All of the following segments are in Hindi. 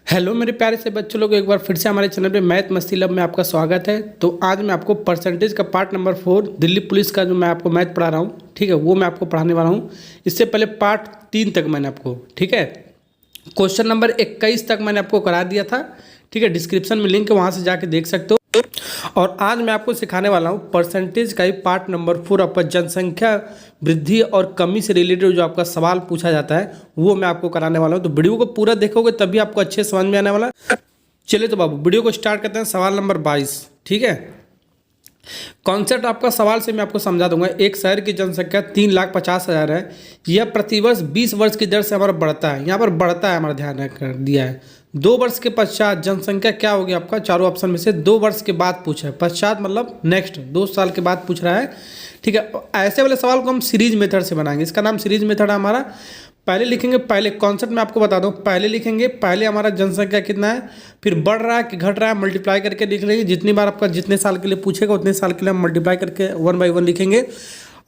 हेलो मेरे प्यारे से बच्चों लोग, एक बार फिर से हमारे चैनल पे मैथ मस्ती लब में आपका स्वागत है। तो आज मैं आपको परसेंटेज का पार्ट नंबर 4 दिल्ली पुलिस का जो मैं आपको मैथ पढ़ा रहा हूँ, ठीक है, वो मैं आपको पढ़ाने वाला हूँ। इससे पहले पार्ट 3 तक मैंने आपको, ठीक है, क्वेश्चन नंबर 21 तक मैंने आपको करा दिया था, ठीक है। डिस्क्रिप्शन में लिंक है, वहाँ से जाके देख सकते हो। और आज मैं आपको सिखाने वाला हूँ परसेंटेज का ही पार्ट नंबर 4, आपका जनसंख्या वृद्धि और कमी से रिलेटेड जो आपका सवाल पूछा जाता है वो मैं आपको कराने वाला हूँ। तो वीडियो को पूरा देखोगे तभी आपको अच्छे समझ में आने वाला है। चलिए तो बाबू वीडियो को स्टार्ट करते हैं। सवाल नंबर 22, ठीक है। कॉन्सेप्ट आपका सवाल से मैं आपको समझा दूंगा। एक शहर की जनसंख्या 3,50,000 है। यह प्रतिवर्ष 20 वर्ष की दर से हमारा बढ़ता है। यहाँ पर बढ़ता है, हमारा ध्यान कर दिया है। 2 वर्ष के पश्चात जनसंख्या क्या होगी आपका? चारों ऑप्शन में से 2 वर्ष के बाद पूछा है। पश्चात मतलब नेक्स्ट 2 साल के बाद पूछ रहा है, ठीक है। ऐसे वाले सवाल को हम सीरीज मेथड से बनाएंगे। इसका नाम सीरीज मेथड है हमारा। पहले लिखेंगे, पहले कॉन्सेप्ट में आपको बता दूं, पहले लिखेंगे पहले हमारा जनसंख्या कितना है, फिर बढ़ रहा है कि घट रहा है मल्टीप्लाई करके लिख लेंगे। जितनी बार आपका जितने साल के लिए पूछेगा उतने साल के लिए हम मल्टीप्लाई करके 1 बाई 1 लिखेंगे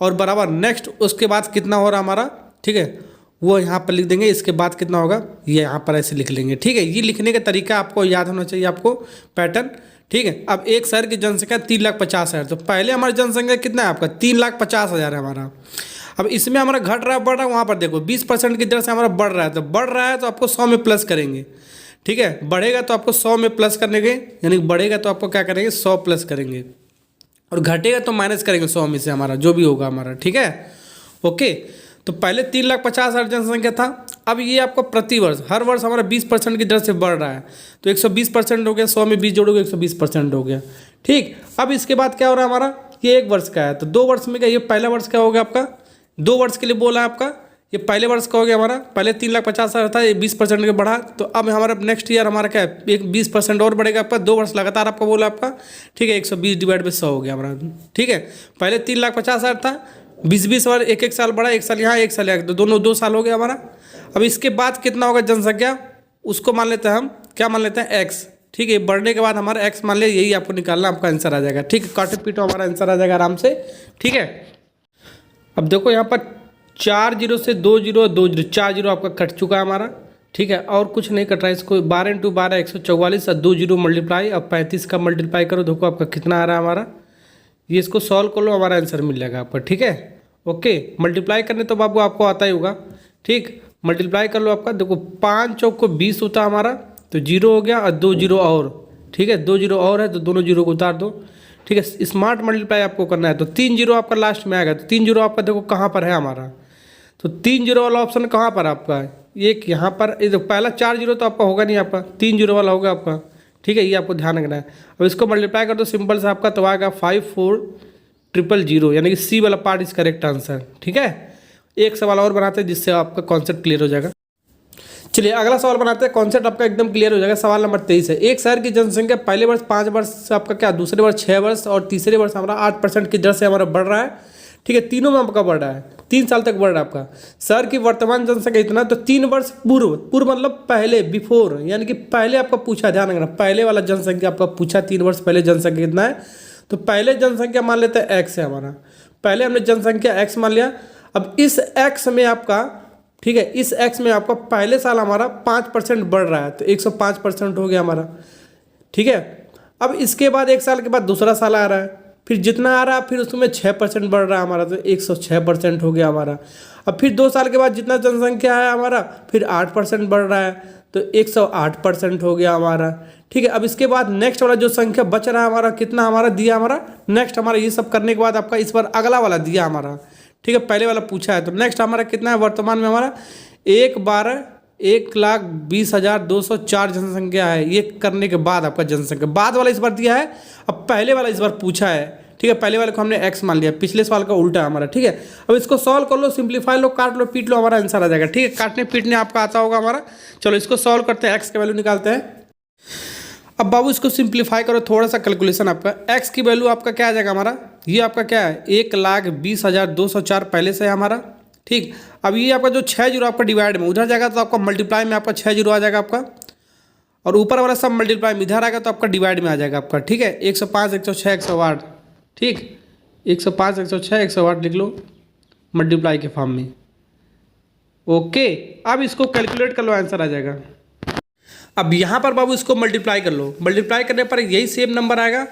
और बराबर नेक्स्ट उसके बाद कितना हो रहा हमारा, ठीक है, वो यहाँ पर लिख देंगे। इसके बाद कितना होगा ये यहाँ पर ऐसे लिख लेंगे, ठीक है। ये लिखने का तरीका आपको याद होना चाहिए, आपको पैटर्न, ठीक है। अब एक शहर की जनसंख्या 3,50,000, तो पहले हमारी जनसंख्या कितना है आपका? 3,50,000 है हमारा। अब इसमें हमारा घट रहा है बढ़ रहा है, वहाँ पर देखो 20% की दर से हमारा बढ़ रहा है। तो बढ़ रहा है तो आपको 100 में प्लस करेंगे, ठीक है। बढ़ेगा तो आपको 100 में प्लस करने के, यानी बढ़ेगा तो आपको क्या करेंगे 100 प्लस करेंगे, और घटेगा तो माइनस करेंगे 100 में से हमारा जो भी होगा हमारा, ठीक है। ओके, तो पहले 3,50,000 जनसंख्या था। अब ये आपको प्रतिवर्ष हर वर्ष हमारा 20% की दर से बढ़ रहा है। तो 120% हो गया, 100 में 20 जोड़ोगे 120% हो गया, ठीक। अब इसके बाद क्या हो रहा है हमारा? ये 1 वर्ष का है, तो 2 वर्ष में क्या, ये पहला वर्ष क्या हो गया आपका? 2 वर्ष के लिए बोला है आपका, ये पहले वर्ष का हो गया हमारा। पहले 3,50,000 था, ये 20% के बढ़ा, तो अब हमारा नेक्स्ट ईयर हमारा क्या है, एक 20% और बढ़ेगा आपका। 2 वर्ष लगातार आपका बोला आपका, ठीक है। 120 डिवाइड बाई 100 हो गया हमारा, ठीक है। पहले 3,50,000 था, 20 बार एक साल बढ़ा, एक साल यहाँ एक साल यहाँ, तो दोनों 2 साल हो गया हमारा। अब इसके बाद कितना होगा जनसंख्या, उसको मान लेते हैं हम, क्या मान लेते हैं एक्स, ठीक है। बढ़ने के बाद हमारा एक्स मान लिया, यही आपको निकालना, आपका आंसर आ जाएगा, ठीक है। काटे पीटो हमारा आंसर आ जाएगा आराम से, ठीक है। अब देखो यहाँ पर 4 जीरो से 2 जीरो 2 जीरो 4 जीरो आपका कट चुका है हमारा, ठीक है। और कुछ नहीं कट रहा है। इसको 12 × 12 144 और 2 जीरो मल्टीप्लाई, अब 35 का मल्टीप्लाई करो, देखो आपका कितना आ रहा है हमारा। ये इसको सॉल्व कर लो, हमारा आंसर मिल जाएगा आपका, ठीक है। ओके, मल्टीप्लाई करने तो बाबू आपको आता ही होगा, ठीक। मल्टीप्लाई कर लो आपका, देखो 5 चौक को 20 होता है हमारा, तो 0 हो गया और 2 जीरो और, ठीक है। 2 जीरो और है तो दोनों जीरो को उतार दो, ठीक है। स्मार्ट मल्टीप्लाई आपको करना है, तो 3 जीरो आपका लास्ट में आएगा। तो 3 जीरो आपका देखो कहाँ पर है हमारा, तो 3 जीरो वाला ऑप्शन कहाँ पर आपका है? एक यहाँ पर, ये पहला 4 जीरो तो आपका होगा नहीं, आपका 3 जीरो वाला होगा आपका, ठीक है। ये आपको ध्यान रखना है। अब इसको मल्टीप्लाई कर दो सिंपल से आपका, तो आएगा 54,000, यानी कि सी वाला पार्ट इज करेक्ट आंसर, ठीक है। एक सवाल और बनाते हैं जिससे आपका कॉन्सेप्ट क्लियर हो जाएगा। चलिए अगला सवाल बनाते हैं, कॉन्सेप्ट आपका एकदम क्लियर हो जाएगा। सवाल नंबर 23 है। एक शहर की जनसंख्या पहले वर्ष 5 वर्ष आपका क्या, दूसरे वर्ष 6 वर्ष और तीसरे वर्ष हमारा 8% की दर से हमारा बढ़ रहा है, ठीक है। तीनों में आपका बढ़ रहा है, 3 साल तक बढ़ रहा है आपका। शहर की वर्तमान जनसंख्या इतना, तो 3 वर्ष पूर्व मतलब पहले, बिफोर, यानी कि पहले आपका पूछा, ध्यान रखना, पहले वाला जनसंख्या आपका पूछा, 3 वर्ष पहले जनसंख्या कितना है। तो पहले जनसंख्या मान लेते हैं एक्स है हमारा, पहले हमने जनसंख्या एक्स मान लिया। अब इस एक्स में आपका, ठीक है, इस एक्स में आपका पहले साल हमारा 5% बढ़ रहा है, तो 105% हो गया हमारा, ठीक है। अब इसके बाद 1 साल के बाद दूसरा साल आ रहा है, फिर जितना आ रहा है फिर उसमें 6% बढ़ रहा है हमारा, तो 106% हो गया हमारा। अब फिर 2 साल के बाद जितना जनसंख्या है हमारा फिर 8% बढ़ रहा है, तो 108% हो गया हमारा, ठीक है। अब इसके बाद नेक्स्ट वाला जो संख्या बच रहा है हमारा, कितना हमारा दिया हमारा, नेक्स्ट हमारा ये सब करने के बाद आपका इस बार अगला वाला दिया हमारा, ठीक है। पहले वाला पूछा है, तो नेक्स्ट हमारा कितना है वर्तमान में हमारा 1,20,204 जनसंख्या है। ये करने के बाद आपका जनसंख्या बाद वाला इस बार दिया है, अब पहले वाला इस बार पूछा है, ठीक है। पहले वाले को हमने एक्स मान लिया, पिछले सवाल का उल्टा है हमारा, ठीक है। अब इसको सॉल्व कर लो, सिंप्लीफाई लो, काट लो पीट लो, हमारा आंसर आ जाएगा, ठीक है। काटने पीटने आपका आता होगा हमारा। चलो इसको सॉल्व करते हैं, एक्स का वैल्यू निकालते हैं। अब बाबू इसको सिंप्लीफाई करो, थोड़ा सा कैलकुलेशन आपका, एक्स की वैल्यू आपका क्या आ जाएगा हमारा, ये आपका क्या है 1,20,204 पहले से है हमारा, ठीक। अब ये आपका जो 6 जीरो आपका डिवाइड में उधर जाएगा, तो आपका मल्टीप्लाई में आपका 6 जीरो आ जाएगा आपका, और ऊपर वाला सब मल्टीप्लाई में इधर आएगा तो आपका डिवाइड में आ जाएगा आपका, ठीक है। 105, 106, 108, ठीक, 105, 106, 108 लिख लो मल्टीप्लाई के फॉर्म में। ओके, अब इसको कैलकुलेट कर लो, आंसर आ जाएगा। अब यहाँ पर बाबू इसको मल्टीप्लाई कर लो, मल्टीप्लाई करने पर यही सेम नंबर आएगा,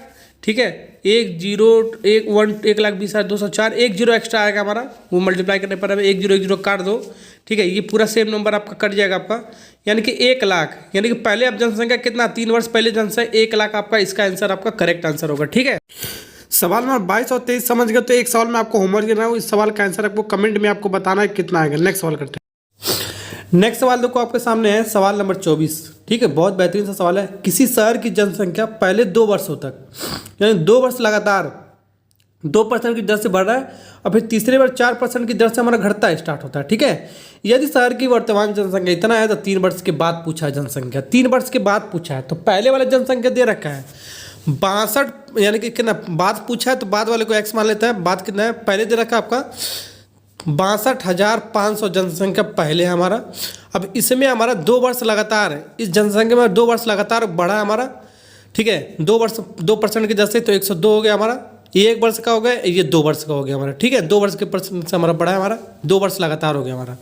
ठीक है। 1,20,204 एक जीरो एक्स्ट्रा आएगा हमारा, वो मल्टीप्लाई करने पर हमें 1,0,1,0 काट दो, ठीक है। ये पूरा सेम नंबर आपका कट जाएगा आपका, यानी कि 1,00,000, यानी कि पहले अब जनसंख्या कितना, 3 वर्ष पहले जनसंख्या 1,00,000 आपका, इसका आंसर आपका करेक्ट आंसर होगा, ठीक है। सवाल नंबर 22 और 23 समझ गए तो एक सवाल में आपको होमवर्क देना है, इस सवाल का आंसर आपको कमेंट में आपको बताना है कितना आएगा। नेक्स्ट सवाल करते हैं। नेक्स्ट सवाल देखो आपके सामने है सवाल नंबर 24, ठीक है। बहुत बेहतरीन सा सवाल है। किसी शहर की जनसंख्या पहले 2 वर्षों तक, यानी 2 वर्ष लगातार 2% की दर से बढ़ रहा है और फिर तीसरे बार 4% की दर से हमारा घटता स्टार्ट होता है, ठीक है। यदि शहर की वर्तमान जनसंख्या इतना है तो 3 वर्ष के बाद पूछा है जनसंख्या, 3 वर्ष के बाद पूछा है। तो पहले वाला जनसंख्या दे रखा है 62, यानी कि कितना बाद पूछा है तो बाद वाले को एक्स मान लेता है। बाद कितना है, पहले दे रखा है आपका 62,500 जनसंख्या पहले है हमारा। अब इसमें हमारा 2 वर्ष लगातार है, इस जनसंख्या में 2 वर्ष लगातार बढ़ा है हमारा, ठीक है। 2 वर्ष 2% की दर से तो 102 हो गया हमारा, ये 1 वर्ष का हो गया, ये 2 वर्ष का हो गया हमारा, ठीक है। 2 वर्ष के परसेंट से हमारा बढ़ा है हमारा, 2 वर्ष लगातार हो गया हमारा,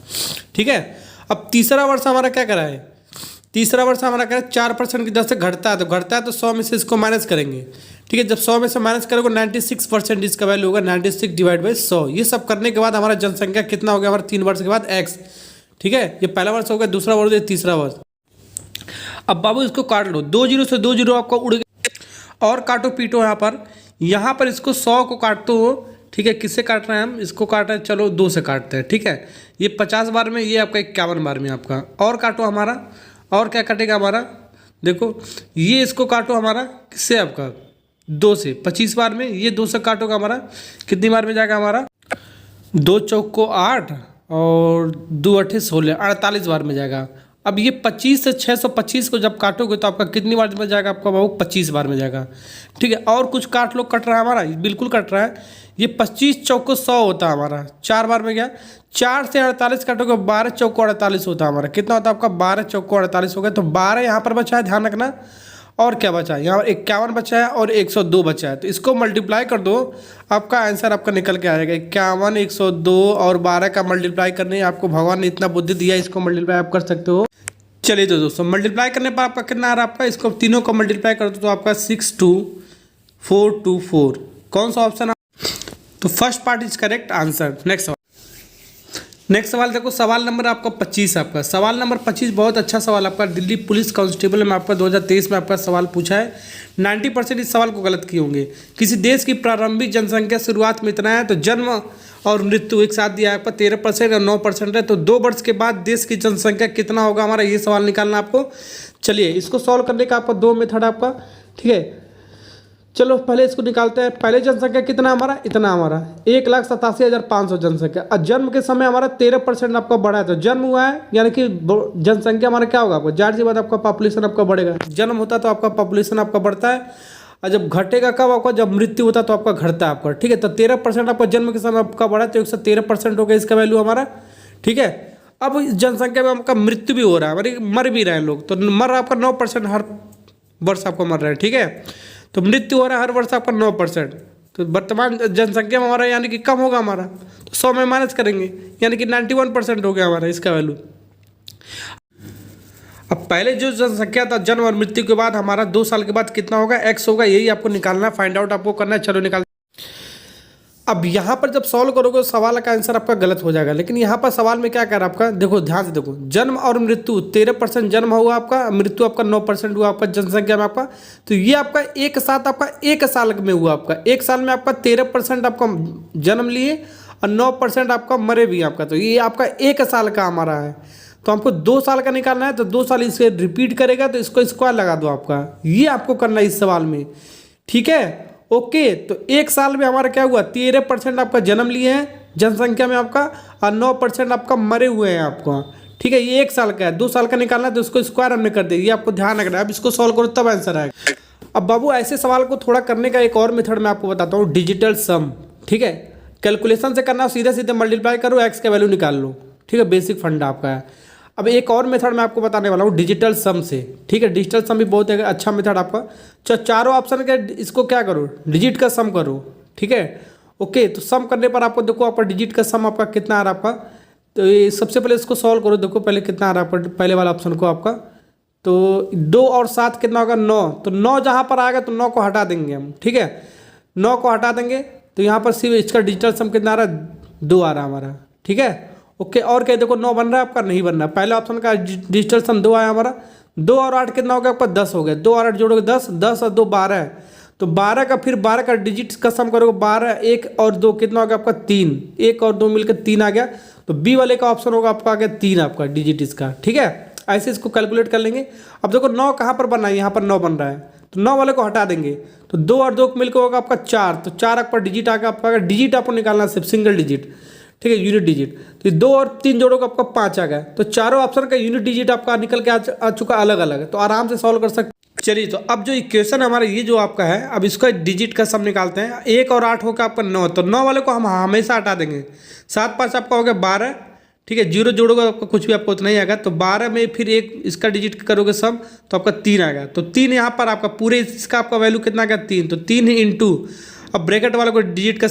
ठीक है। अब तीसरा वर्ष हमारा क्या करा है, तीसरा वर्ष हमारा क्या है 4% की दर से घटता है, तो घटता है तो 100 में से इसको माइनस करेंगे, ठीक है। जब 100 में से माइनस करोगे 96% इसका वैल्यू होगा, 96 डिवाइड बाई 100। ये सब करने के बाद हमारा जनसंख्या कितना हो गया हमारा 3 वर्ष के बाद एक्स, ठीक है। ये पहला वर्ष हो गया, दूसरा वर्ष, ये तीसरा वर्ष। अब बाबू इसको काट लो, 2 जीरो से 2 जीरो आपका उड़ गया, और काटो पीटो यहाँ पर इसको 100 को काटते हो, ठीक है। किससे काट रहे हैं हम, इसको काट रहे हैं, चलो 2 से काटते हैं, ठीक है। ये 50 बार में, ये आपका 51 बार में आपका, और काटो हमारा, और क्या कटेगा हमारा, देखो ये इसको काटो हमारा किससे, आपका 2 से 25 बार में, ये 2 से काटोगा हमारा कितनी बार में जाएगा हमारा, 2 चौक को 8 और 2 अट्ठे 16, 48 बार में जाएगा। अब ये 25 से 625 को जब काटोगे तो आपका कितनी बार में जाएगा आपका बाबू, 25 बार में जाएगा, ठीक है। और कुछ काट लो, कट रहा है हमारा, बिल्कुल कट रहा है। ये 25 चौक को 100 होता है हमारा, 4 बार में गया। 4 से 48 काटोगे 12 चौक को 48 होता है हमारा, कितना होता है आपका 12 चौक को 48 हो गया। तो 12 यहाँ पर बचा है, ध्यान रखना। और क्या बचा है, यहाँ 51 बचा है और 102 बचा है, तो इसको मल्टीप्लाई कर दो, आपका आंसर आपका निकल के आएगा 51, 102 और 12 का मल्टीप्लाई करने आपको भगवान ने इतना बुद्धि दिया, इसको मल्टीप्लाई आप कर सकते हो। चलिए तो दोस्तों, मल्टीप्लाई करने पर आपका कितना आ रहा है आपका, इसको तीनों को मल्टीप्लाई कर दो तो आपका 62424, कौन सा ऑप्शन है, तो first part is correct answer. Next सवाल देखो, सवाल नंबर आपका 25, आपका सवाल नंबर 25 बहुत अच्छा सवाल आपका, दिल्ली पुलिस कांस्टेबल में आपका 2023 में आपका सवाल पूछा है। 90% इस सवाल को गलत किए होंगे। किसी देश की प्रारंभिक जनसंख्या शुरुआत में इतना है, तो जन्म और मृत्यु एक साथ दिया है आपका 13% और 9% है, तो 2 वर्ष के बाद देश की जनसंख्या कितना होगा हमारा, ये सवाल निकालना आपको। चलिए इसको सॉल्व करने का आपका 2 मेथड आपका, ठीक है। चलो पहले इसको निकालते हैं। पहले जनसंख्या कितना हमारा, इतना हमारा 1,87,500 जनसंख्या, और जन्म के समय हमारा 13% आपका बढ़ा है, तो जन्म हुआ है यानी कि जनसंख्या हमारा क्या होगा, आपको जाहिर सी बात आपका पॉपुलेशन आपका बढ़ेगा। जन्म होता है तो आपका पॉपुलेशन आपका बढ़ता है, और जब घटेगा कब आपका, जब मृत्यु होता है तो आपका घटता है आपका, ठीक है। तो 13% आपका जन्म के समय आपका बढ़ा, तो 113% हो गया इसका वैल्यू हमारा, ठीक है। अब जनसंख्या में आपका मृत्यु भी हो रहा है, मर भी रहे हैं लोग, तो मर आपका 9% हर वर्ष आपको मर रहा है, ठीक है। तो मृत्यु हो रहा है हर वर्ष आपका 9%, तो वर्तमान जनसंख्या में हमारा यानी कि कम होगा हमारा, तो 100 में माइनस करेंगे यानी कि 91% हो गया हमारा इसका वैल्यू। अब पहले जो जनसंख्या था जन्म और मृत्यु के बाद हमारा 2 साल के बाद कितना होगा, एक्स होगा, यही आपको निकालना, फाइंड आउट आपको करना है। चलो निकाल। अब यहाँ पर जब सॉल्व करोगे सवाल का आंसर आपका गलत हो जाएगा, लेकिन यहाँ पर सवाल में क्या कर रहा है आपका, देखो ध्यान से देखो, जन्म और मृत्यु 13% जन्म हुआ आपका, मृत्यु आपका 9% हुआ आपका जनसंख्या में आपका, तो ये आपका एक साथ आपका 1 साल में हुआ आपका, 1 साल में आपका 13% आपका जन्म लिए और 9% आपका मरे भी आपका, तो ये आपका 1 साल का हमारा है। तो हमको 2 साल का निकालना है, तो 2 साल इसे रिपीट करेगा तो इसको स्क्वायर लगा दो आपका, ये आपको करना है इस सवाल में, ठीक है। ओके, तो 1 साल में हमारा क्या हुआ, 13% आपका जन्म लिए हैं जनसंख्या में आपका, और 9% आपका मरे हुए हैं आपका, ठीक है। ये 1 साल का है, 2 साल का निकालना है तो उसको स्क्वायर हमने कर दिया, ये आपको ध्यान रखना है। अब इसको सॉल्व करो तब आंसर आएगा। अब बाबू ऐसे सवाल को थोड़ा करने का एक और मेथड मैं आपको बताता हूँ, डिजिटल सम, ठीक है। कैलकुलेशन से करना, सीधे सीधे मल्टीप्लाई करो, एक्स का वैल्यू निकाल लो, ठीक है, बेसिक फंडा आपका है। अब एक और मेथड मैं आपको बताने वाला हूँ डिजिटल सम से, ठीक है। डिजिटल सम भी बहुत अच्छा मेथड आपका। चारों ऑप्शन के इसको क्या करो, डिजिट का सम करो, ठीक है। ओके, तो सम करने पर आपको देखो आपका डिजिट का सम आपका कितना आ रहा है आपका, तो ये सबसे पहले इसको सॉल्व करो, देखो पहले कितना आ रहा है आपका, पहले वाला ऑप्शन को आपका तो 2 और 7 कितना होगा 9। तो 9 जहाँ पर आएगा तो 9 को हटा देंगे हम, ठीक है। 9 को हटा देंगे तो यहाँ पर सिर्फ इसका डिजिटल सम कितना आ रहा है 2 आ रहा है हमारा, ठीक है। ओके, और क्या देखो 9 बन रहा है आपका, नहीं बन रहा। पहले ऑप्शन का डिजिटल सम 2 आया हमारा। 2 और 8 कितना हो गया आपका 10 हो गया। 2 और 8 जोड़ोगे 10, 10 और 2 12 है। तो 12 का फिर 12 का डिजिट का सम करोगे 12, 1 और 2 कितना हो गया आपका 3, 1 और 2 मिलकर 3 आ गया। तो बी वाले का ऑप्शन होगा आपका आ गया 3 आपका डिजिट इसका, ठीक है। ऐसे इसको कैलकुलेट कर लेंगे। अब देखो 9 कहाँ पर बना है, यहाँ पर 9 बन रहा है, तो 9 वाले को हटा देंगे। तो 2 और 2 मिलकर होगा आपका 4, तो 4 आपका डिजिट आ गया आपका। डिजिट आपको निकालना है सिर्फ सिंगल डिजिट, ठीक है, यूनिट डिजिट। तो 2 और 3 जोड़ोगे आपका 5 आ गया। तो चारों ऑप्शन का यूनिट डिजिट आपका निकल के आ चुका अलग अलग है, तो आराम से सॉल्व कर सकते। चलिए, तो अब जो इक्वेशन हमारा ये जो आपका है, अब इसका डिजिट का सम निकालते हैं। 1 और 8 होगा आपका 9, तो 9 वाले को हम हमेशा हटा देंगे। 7 5 आपका हो गया 12, ठीक है। 0 जोड़ोगे आपका कुछ भी आपको उतना ही आएगा। तो 12 में फिर एक इसका डिजिट करोगे सम तो आपका 3 आएगा। तो 3 यहाँ पर आपका पूरे इसका आपका वैल्यू कितना आ गया 3, तो 3 इंटू अब ब्रैकेट वालों को डिजिट का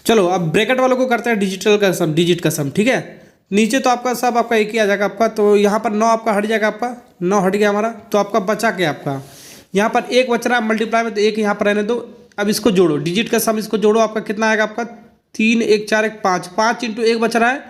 चलो अब ब्रैकेट वालों को करते हैं डिजिटल का सम, डिजिट का सम, ठीक है। नीचे तो आपका सब आपका एक ही आ जाएगा आपका। तो यहाँ पर 9 आपका हट जाएगा आपका, 9 हट गया हमारा। तो आपका बचा क्या आपका यहाँ पर 1 बच रहा है मल्टीप्लाई में, तो 1 यहाँ पर रहने दो। अब इसको जोड़ो, डिजिट का सम इसको जोड़ो, आपका कितना आएगा आपका 3 1 4 1 5, 5 इंटू 1 बच रहा है,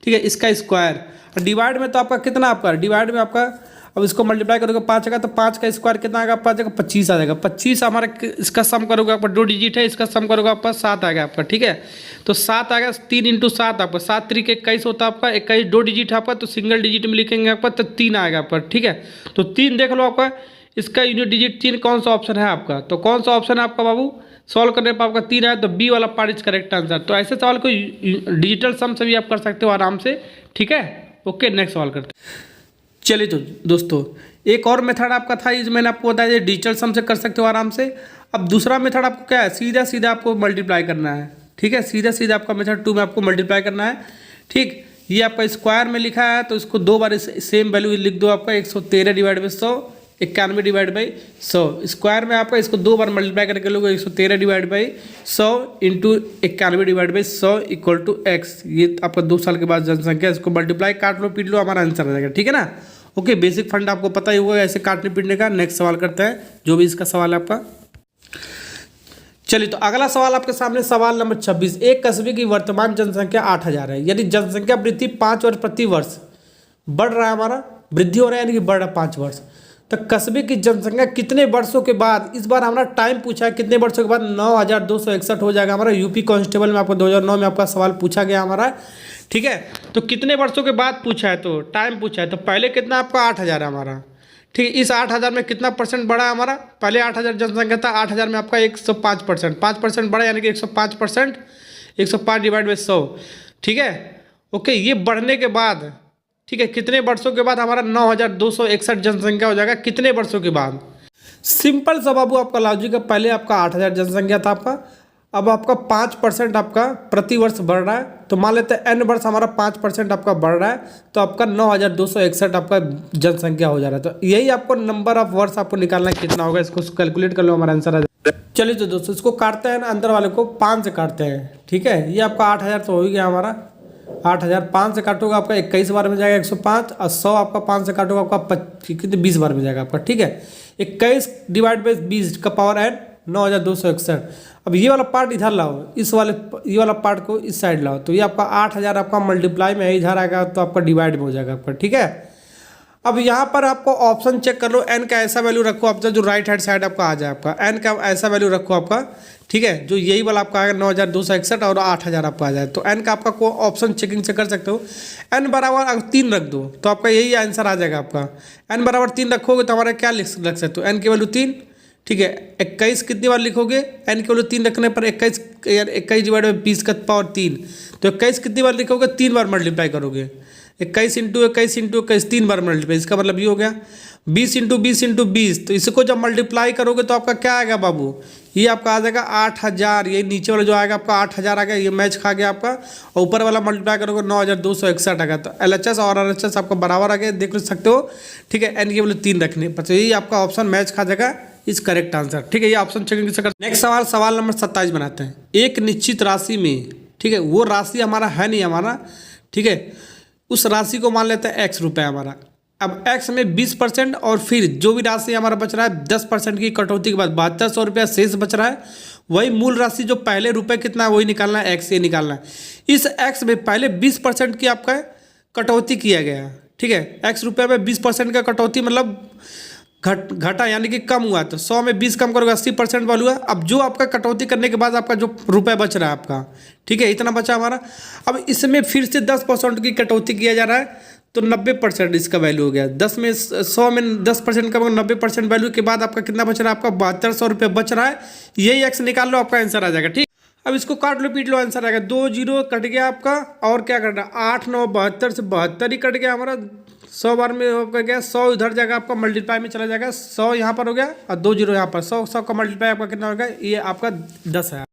ठीक है, इसका स्क्वायर। और डिवाइड में तो आपका कितना आपका डिवाइड में आपका अब इसको मल्टीप्लाई करोगे 5 आएगा, तो 5 का स्क्वायर कितना आएगा आपका 25 आ जाएगा। 25 हमारा इसका सम करोगे आपका 2 डिजिट है, इसका सम करोगे आपका 7 आ गया आपका, ठीक है। तो 7 आ गया, 3 इंटू 7 आपका 7 3 21 होता है आपका। 21 2 डिजिट है आपका, तो सिंगल डिजिट में लिखेंगे आपका, तो 3 आएगा आपका, ठीक है। तो 3 देख लो आपका, इसका यूनिट डिजिट 3 कौन सा ऑप्शन है आपका, तो कौन सा ऑप्शन है आपका बाबू। सॉल्व करने पर आपका 3 आया, तो बी वाला पार्ट इज करेक्ट आंसर। तो ऐसे सवाल को डिजिटल सम से भी आप कर सकते हो आराम से, ठीक है। ओके, नेक्स्ट सवाल करते हैं। चलिए, तो दोस्तों एक और मेथड आपका था, इस मैंने आपको बताया डिजिटल सम से कर सकते हो आराम से। अब दूसरा मेथड आपको क्या है, सीधा सीधा आपको मल्टीप्लाई करना है, ठीक है। सीधा सीधा आपका मेथड 2 में आपको मल्टीप्लाई करना है, ठीक। ये आपका स्क्वायर में लिखा है, तो इसको 2 बार सेम वैल्यू लिख दो आपका 113 divide by 100, 91 divide by 100। Square में आपका इसको 2 बार मल्टीप्लाई करके लोगे 113 divide by 100 into 91 divide by 100 equal to X. ये आपका 2 साल के बाद जनसंख्या, इसको मल्टीप्लाई काट लो पीट लो, हमारा आंसर आ जाएगा, ठीक है ना। ओके, बेसिक फंड आपको पता ही होगा ऐसे काटने पीटने का। नेक्स्ट सवाल करते हैं, जो भी इसका सवाल है आपका। चलिए, तो अगला सवाल आपके सामने सवाल नंबर 26। एक कस्बे की वर्तमान जनसंख्या 8000 है, यदि जनसंख्या वृद्धि 5 वर्ष प्रति वर्ष बढ़ रहा है, हमारा वृद्धि हो रहा है यानी कि बढ़ रहा है 5 वर्ष, तो कस्बे की जनसंख्या कितने वर्षों के बाद, इस बार हमारा टाइम पूछा है कितने वर्षों के बाद 9261 हो जाएगा हमारा। यूपी कांस्टेबल में आपको 2009 में आपका सवाल पूछा गया हमारा, ठीक है। तो कितने वर्षों के बाद पूछा है, तो टाइम पूछा है। तो पहले कितना आपका 8000 है हमारा, ठीक है। इस 8000 में कितना परसेंट बढ़ा है हमारा, पहले 8000 जनसंख्या था, 8000 में आपका 105%, 5% बढ़ा यानी कि 105%, 105 डिवाइड बाई 100, ठीक है। ओके, ये बढ़ने के बाद, ठीक है, कितने वर्षों के बाद हमारा 9261 जनसंख्या हो जाएगा, कितने वर्षों के बाद। सिंपल सा बाबू आपका लॉजिक है, पहले आपका 8000 जनसंख्या था आपका, अब आपका 5% आपका प्रति वर्ष बढ़ रहा है, तो मान लेते हैं n वर्ष हमारा 5% आपका बढ़ रहा है, तो आपका 9261 आपका जनसंख्या हो जा रहा है। तो यही आपको नंबर ऑफ वर्ष आपको निकालना है कितना होगा, इसको कैलकुलेट कर लो, हमारा आंसर आ जाएगा। चलिए, तो दोस्तों इसको काटते हैं ना, अंदर वाले को 5 से काटते हैं, ठीक है। ये आपका 8000 तो हो ही गया हमारा, 8000 5 से काटोगे आपका 21 बार में जाएगा 105, और 100 आपका 5 से काटोगे आपका कितने 20 बार में जाएगा आपका, ठीक है। 21 डिवाइड बाई 20 का पावर n 9261। अब ये वाला पार्ट इधर लाओ, ये वाला पार्ट को इस साइड लाओ, तो ये आपका 8000 आपका मल्टीप्लाई में इधर आएगा, तो आपका डिवाइड में हो जाएगा आपका, ठीक है। अब यहाँ पर आपको ऑप्शन चेक कर लो, n का ऐसा वैल्यू रखो आपका जो राइट हैंड साइड आपका आ जाए, आपका n का ऐसा वैल्यू रखो आपका, ठीक है, जो यही वाला आपका आएगा 9261 और 8000 आपका आ जाए। तो n का आपका को ऑप्शन चेकिंग से कर सकते हो। n बराबर अगर 3 रख दो तो आपका यही आंसर आ जाएगा आपका। n बराबर 3 रखोगे तो हमारा क्या लिख सकते हो, n की वैल्यू 3, ठीक है। 21 कितनी बार लिखोगे, n की वैल्यू 3 रखने पर 21 डिवाइड बाई 20 का पावर 3, तो 21 कितनी बार लिखोगे, 3 बार मल्टीप्लाई करोगे। 21 इंटू 21 3 बार मल्टीप्लाई, इसका मतलब ये हो गया 20 इंटू 20 इंटू 20। तो इसको जब मल्टीप्लाई करोगे तो आपका क्या आएगा बाबू, ये आपका आ जाएगा 8000। ये नीचे वाला जो आएगा आपका 8000 आ गया, ये मैच खा गया आपका, और ऊपर वाला मल्टीप्लाई करोगे 9261 आ गया। तो LHS और RHS आपका बराबर आ गया, देख सकते हो, ठीक है। n की वैल्यू 3 रखने पर, तो यही आपका ऑप्शन मैच खा जाएगा, इज करेक्ट आंसर, ठीक है। ये ऑप्शन चेकिंग से कर। नेक्स्ट सवाल नंबर 27 बनाते हैं। एक निश्चित राशि में, ठीक है, वो राशि हमारा है नहीं हमारा, ठीक है, उस राशि को मान लेते हैं x रुपये हमारा, अब एक्स में 20% और फिर जो भी राशि हमारा बच रहा है 10% की कटौती के बाद 7200 रुपया शेष बच रहा है। वही मूल राशि जो पहले रुपए कितना है वही निकालना है, एक्स ये निकालना है। इस एक्स में पहले 20% की आपका कटौती किया गया है, ठीक है। एक्स रुपये में 20% का कटौती मतलब घटा यानी कि कम हुआ, तो 100 में 20 कम करोगे 80% वाला हुआ। अब जो आपका कटौती करने के बाद आपका जो रुपये बच रहा है आपका, ठीक है, इतना बचा हमारा। अब इसमें फिर से 10% की कटौती किया जा रहा है, तो 90% इसका वैल्यू हो गया। 100 में 10% का 90% वैल्यू के बाद आपका कितना बच रहा है, आपका 7200 रुपये बच रहा है। यही एक्स निकाल लो, आपका आंसर आ जाएगा, ठीक। अब इसको काट लो पीट लो, आंसर आएगा। 2 जीरो कट गया आपका, और क्या कट रहा, 8 9 72 से 72 ही कट गया हमारा। 100 बार में हो गया, 100 इधर जाएगा आपका मल्टीप्लाई में चला जाएगा, 100 यहाँ पर हो गया और 2 जीरो यहाँ पर, 100 का मल्टीप्लाई आपका कितना हो गया, ये आपका 10 है।